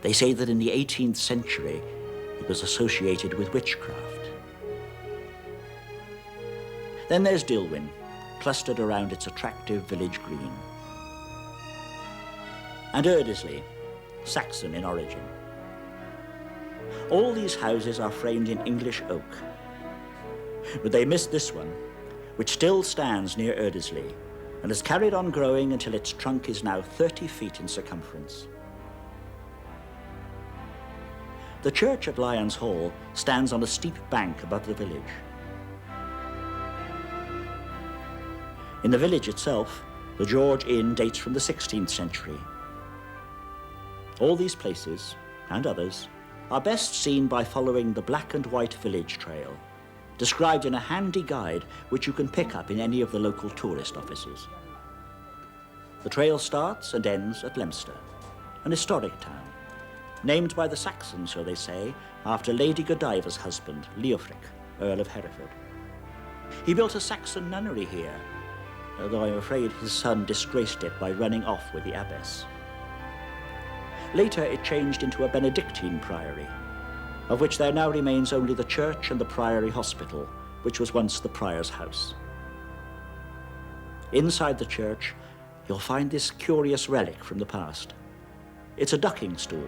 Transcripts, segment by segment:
They say that in the 18th century, it was associated with witchcraft. Then there's Dilwyn, clustered around its attractive village green. And Erdesley, Saxon in origin. All these houses are framed in English oak. But they missed this one, which still stands near Erdesley and has carried on growing until its trunk is now 30 feet in circumference. The church at Lyons Hall stands on a steep bank above the village. In the village itself, the George Inn dates from the 16th century. All these places, and others, are best seen by following the black and white village trail, described in a handy guide which you can pick up in any of the local tourist offices. The trail starts and ends at Leominster, an historic town, named by the Saxons, so they say, after Lady Godiva's husband, Leofric, Earl of Hereford. He built a Saxon nunnery here, although I'm afraid his son disgraced it by running off with the abbess. Later it changed into a Benedictine priory, of which there now remains only the church and the priory hospital, which was once the prior's house. Inside the church, you'll find this curious relic from the past. It's a ducking stool,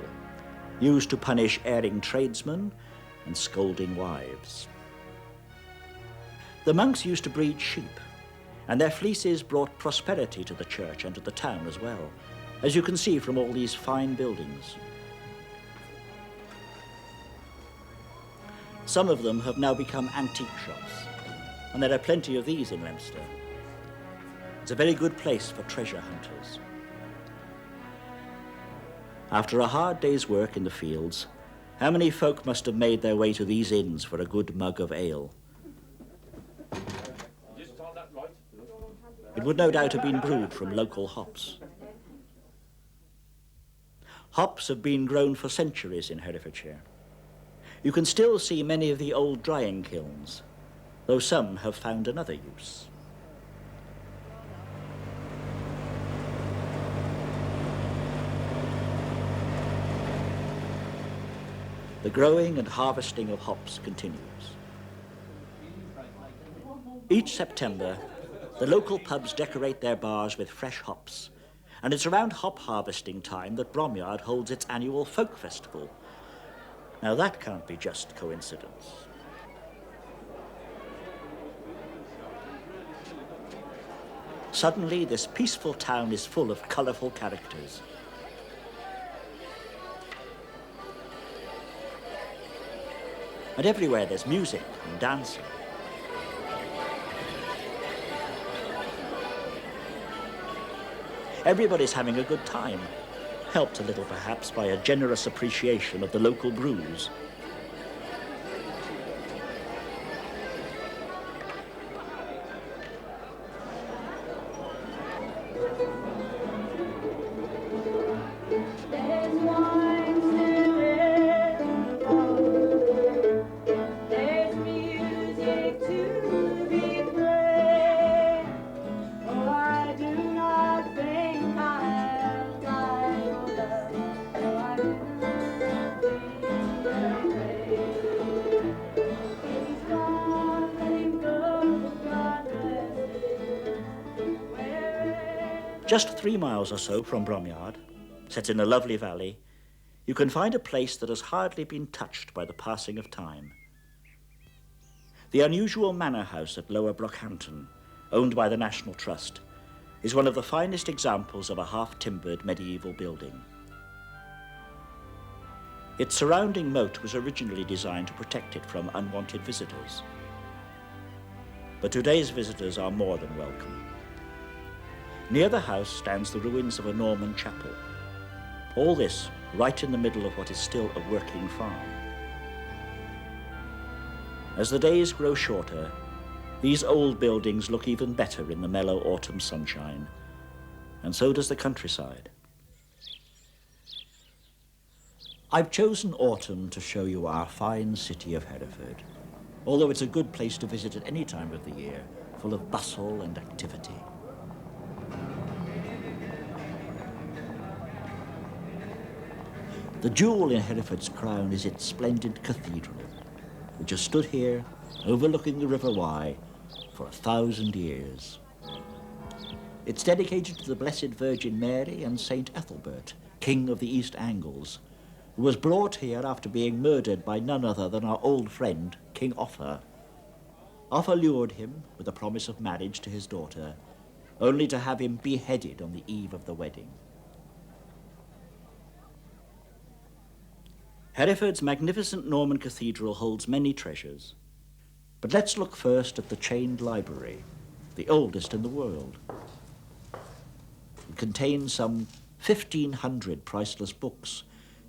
used to punish erring tradesmen and scolding wives. The monks used to breed sheep, and their fleeces brought prosperity to the church and to the town as well, as you can see from all these fine buildings. Some of them have now become antique shops, and there are plenty of these in Leominster. It's a very good place for treasure hunters. After a hard day's work in the fields, how many folk must have made their way to these inns for a good mug of ale? It would no doubt have been brewed from local hops. Hops have been grown for centuries in Herefordshire. You can still see many of the old drying kilns, though some have found another use. The growing and harvesting of hops continues. Each September, the local pubs decorate their bars with fresh hops, and it's around hop harvesting time that Bromyard holds its annual folk festival. Now that can't be just coincidence. Suddenly, this peaceful town is full of colourful characters. And everywhere there's music and dancing. Everybody's having a good time, helped a little perhaps by a generous appreciation of the local brews. Just 3 miles or so from Bromyard, set in a lovely valley, you can find a place that has hardly been touched by the passing of time. The unusual manor house at Lower Brockhampton, owned by the National Trust, is one of the finest examples of a half-timbered medieval building. Its surrounding moat was originally designed to protect it from unwanted visitors. But today's visitors are more than welcome. Near the house stands the ruins of a Norman chapel. All this right in the middle of what is still a working farm. As the days grow shorter, these old buildings look even better in the mellow autumn sunshine, and so does the countryside. I've chosen autumn to show you our fine city of Hereford, although it's a good place to visit at any time of the year, full of bustle and activity. The jewel in Hereford's crown is its splendid cathedral, which has stood here, overlooking the River Wye, for 1,000 years. It's dedicated to the Blessed Virgin Mary and Saint Ethelbert, King of the East Angles, who was brought here after being murdered by none other than our old friend, King Offa. Offa lured him with a promise of marriage to his daughter, only to have him beheaded on the eve of the wedding. Hereford's magnificent Norman cathedral holds many treasures. But let's look first at the chained library, the oldest in the world. It contains some 1,500 priceless books,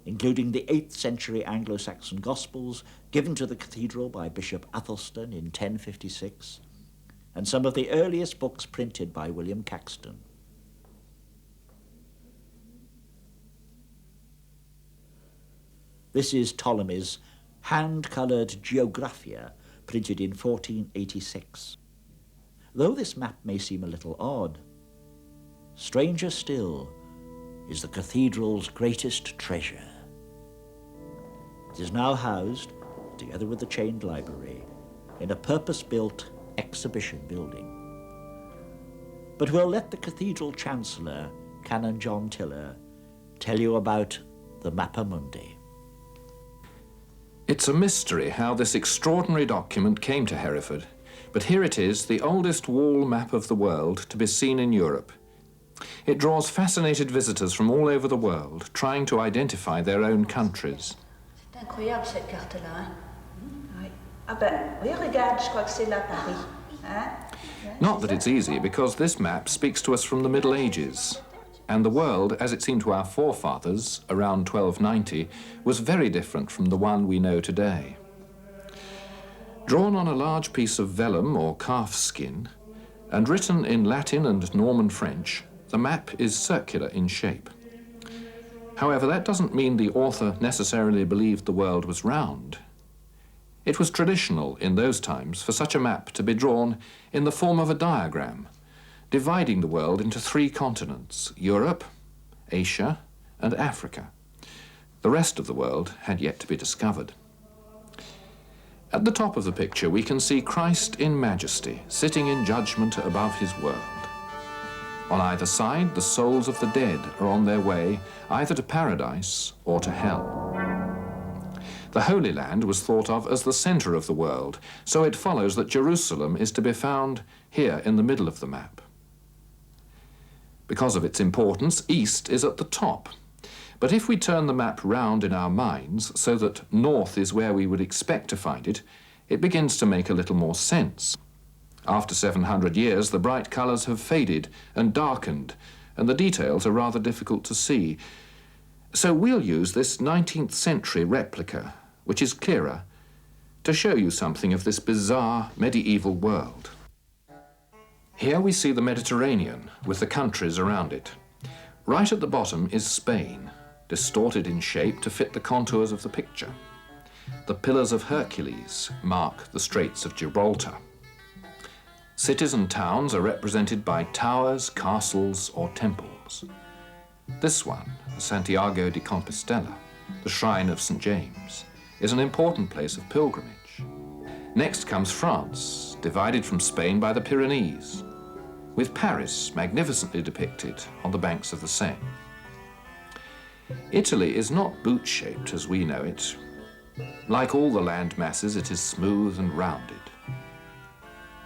including the 8th century Anglo-Saxon Gospels given to the cathedral by Bishop Athelstan in 1056, and some of the earliest books printed by William Caxton. This is Ptolemy's hand-coloured Geographia, printed in 1486. Though this map may seem a little odd, stranger still is the cathedral's greatest treasure. It is now housed, together with the chained library, in a purpose-built exhibition building. But we'll let the cathedral chancellor, Canon John Tiller, tell you about the Mappa Mundi. It's a mystery how this extraordinary document came to Hereford, but here it is, the oldest wall map of the world to be seen in Europe. It draws fascinated visitors from all over the world, trying to identify their own countries. C'est incroyable cette carte-là, hein? Oui. Ah ben, oui, regarde, je crois que c'est là Paris. Hein? Not that it's easy, because this map speaks to us from the Middle Ages. And the world, as it seemed to our forefathers around 1290, was very different from the one we know today. Drawn on a large piece of vellum or calf skin, and written in Latin and Norman French, the map is circular in shape. However, that doesn't mean the author necessarily believed the world was round. It was traditional in those times for such a map to be drawn in the form of a diagram, dividing the world into 3 continents, Europe, Asia, and Africa. The rest of the world had yet to be discovered. At the top of the picture, we can see Christ in majesty, sitting in judgment above his world. On either side, the souls of the dead are on their way either to paradise or to hell. The Holy Land was thought of as the center of the world, so it follows that Jerusalem is to be found here in the middle of the map. Because of its importance, East is at the top. But if we turn the map round in our minds so that North is where we would expect to find it, it begins to make a little more sense. After 700 years, the bright colours have faded and darkened, and the details are rather difficult to see. So we'll use this 19th century replica, which is clearer, to show you something of this bizarre medieval world. Here we see the Mediterranean, with the countries around it. Right at the bottom is Spain, distorted in shape to fit the contours of the picture. The Pillars of Hercules mark the Straits of Gibraltar. Cities and towns are represented by towers, castles, or temples. This one, Santiago de Compostela, the shrine of St. James, is an important place of pilgrimage. Next comes France, divided from Spain by the Pyrenees, with Paris magnificently depicted on the banks of the Seine. Italy is not boot-shaped as we know it. Like all the land masses, it is smooth and rounded.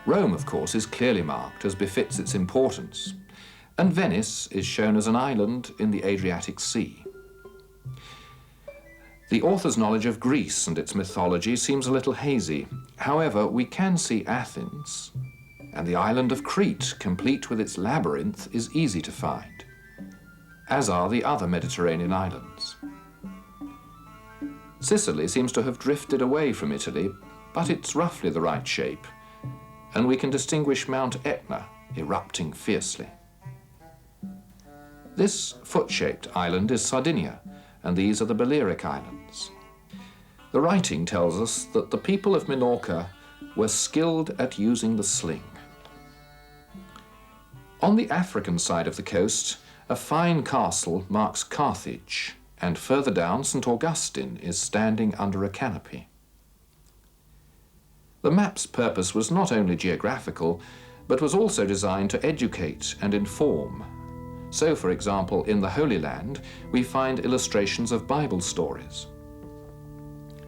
Rome, of course, is clearly marked as befits its importance, and Venice is shown as an island in the Adriatic Sea. The author's knowledge of Greece and its mythology seems a little hazy. However, we can see Athens, and the island of Crete, complete with its labyrinth, is easy to find, as are the other Mediterranean islands. Sicily seems to have drifted away from Italy, but it's roughly the right shape, and we can distinguish Mount Etna erupting fiercely. This foot-shaped island is Sardinia, and these are the Balearic Islands. The writing tells us that the people of Minorca were skilled at using the sling. On the African side of the coast, a fine castle marks Carthage, and further down St. Augustine is standing under a canopy. The map's purpose was not only geographical, but was also designed to educate and inform. So, for example, in the Holy Land, we find illustrations of Bible stories.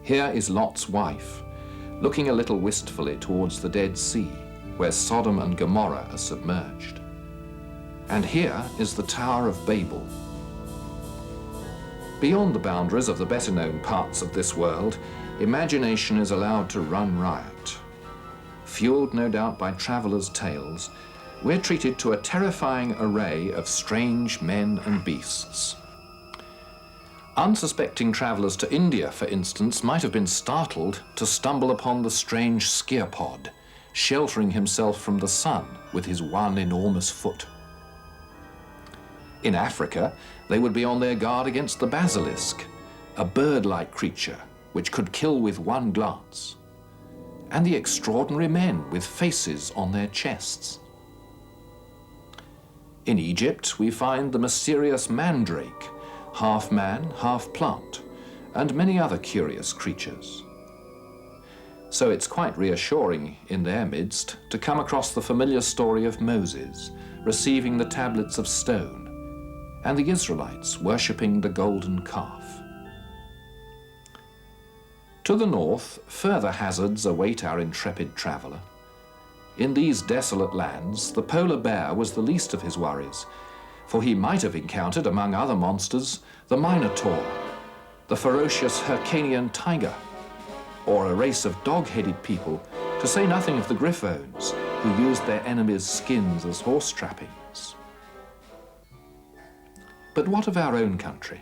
Here is Lot's wife, looking a little wistfully towards the Dead Sea, where Sodom and Gomorrah are submerged. And here is the Tower of Babel. Beyond the boundaries of the better-known parts of this world, imagination is allowed to run riot. Fueled no doubt by travellers' tales, we're treated to a terrifying array of strange men and beasts. Unsuspecting travellers to India, for instance, might have been startled to stumble upon the strange skiapod, sheltering himself from the sun with his one enormous foot. In Africa, they would be on their guard against the basilisk, a bird-like creature which could kill with one glance, and the extraordinary men with faces on their chests. In Egypt, we find the mysterious mandrake, half man, half plant, and many other curious creatures. So it's quite reassuring in their midst to come across the familiar story of Moses receiving the tablets of stone and the Israelites worshipping the golden calf. To the north, further hazards await our intrepid traveller. In these desolate lands, the polar bear was the least of his worries, for he might have encountered, among other monsters, the minotaur, the ferocious Hyrcanian tiger, or a race of dog-headed people, to say nothing of the griffones, who used their enemies' skins as horse trappings. But what of our own country?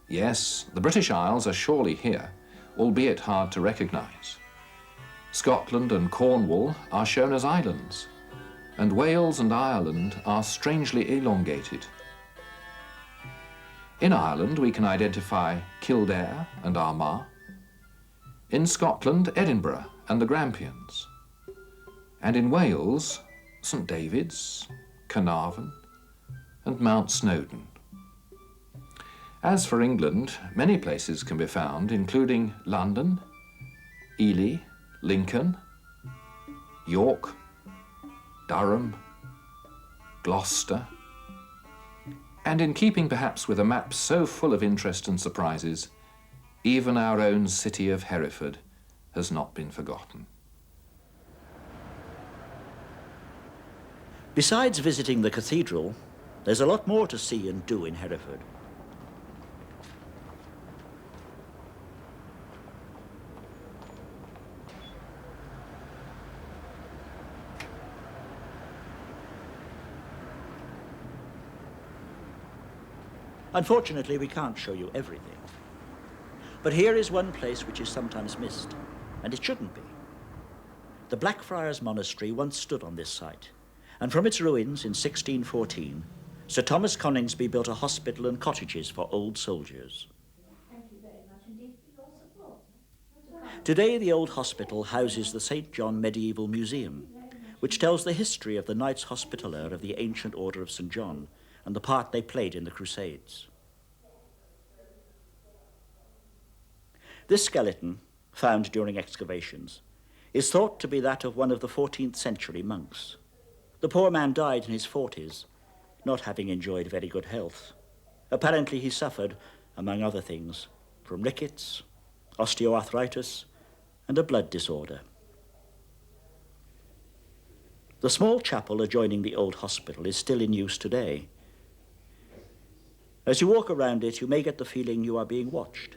Yes, the British Isles are surely here, albeit hard to recognise. Scotland and Cornwall are shown as islands, and Wales and Ireland are strangely elongated. In Ireland, we can identify Kildare and Armagh. In Scotland, Edinburgh and the Grampians. And in Wales, St David's, Carnarvon and Mount Snowdon. As for England, many places can be found, including London, Ely, Lincoln, York, Durham, Gloucester, and in keeping perhaps with a map so full of interest and surprises, even our own city of Hereford has not been forgotten. Besides visiting the cathedral, there's a lot more to see and do in Hereford. Unfortunately, we can't show you everything. But here is one place which is sometimes missed, and it shouldn't be. The Blackfriars Monastery once stood on this site, and from its ruins in 1614, Sir Thomas Coningsby built a hospital and cottages for old soldiers. Today, the old hospital houses the St. John Medieval Museum, which tells the history of the Knights Hospitaller of the ancient Order of St. John and the part they played in the Crusades. This skeleton, found during excavations, is thought to be that of one of the 14th century monks. The poor man died in his 40s, not having enjoyed very good health. Apparently he suffered, among other things, from rickets, osteoarthritis, and a blood disorder. The small chapel adjoining the old hospital is still in use today. As you walk around it, you may get the feeling you are being watched.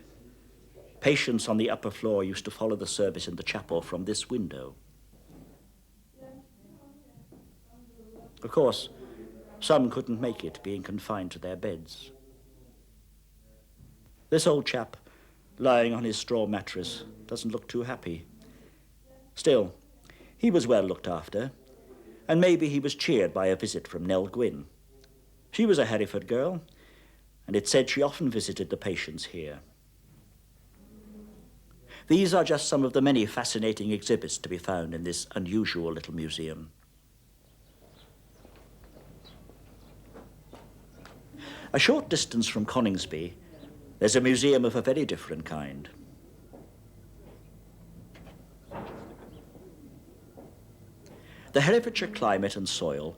Patients on the upper floor used to follow the service in the chapel from this window. Of course, some couldn't make it, being confined to their beds. This old chap, lying on his straw mattress, doesn't look too happy. Still, he was well looked after, and maybe he was cheered by a visit from Nell Gwynn. She was a Hereford girl, and it's said she often visited the patients here. These are just some of the many fascinating exhibits to be found in this unusual little museum. A short distance from Coningsby, There's a museum of a very different kind. The Herefordshire climate and soil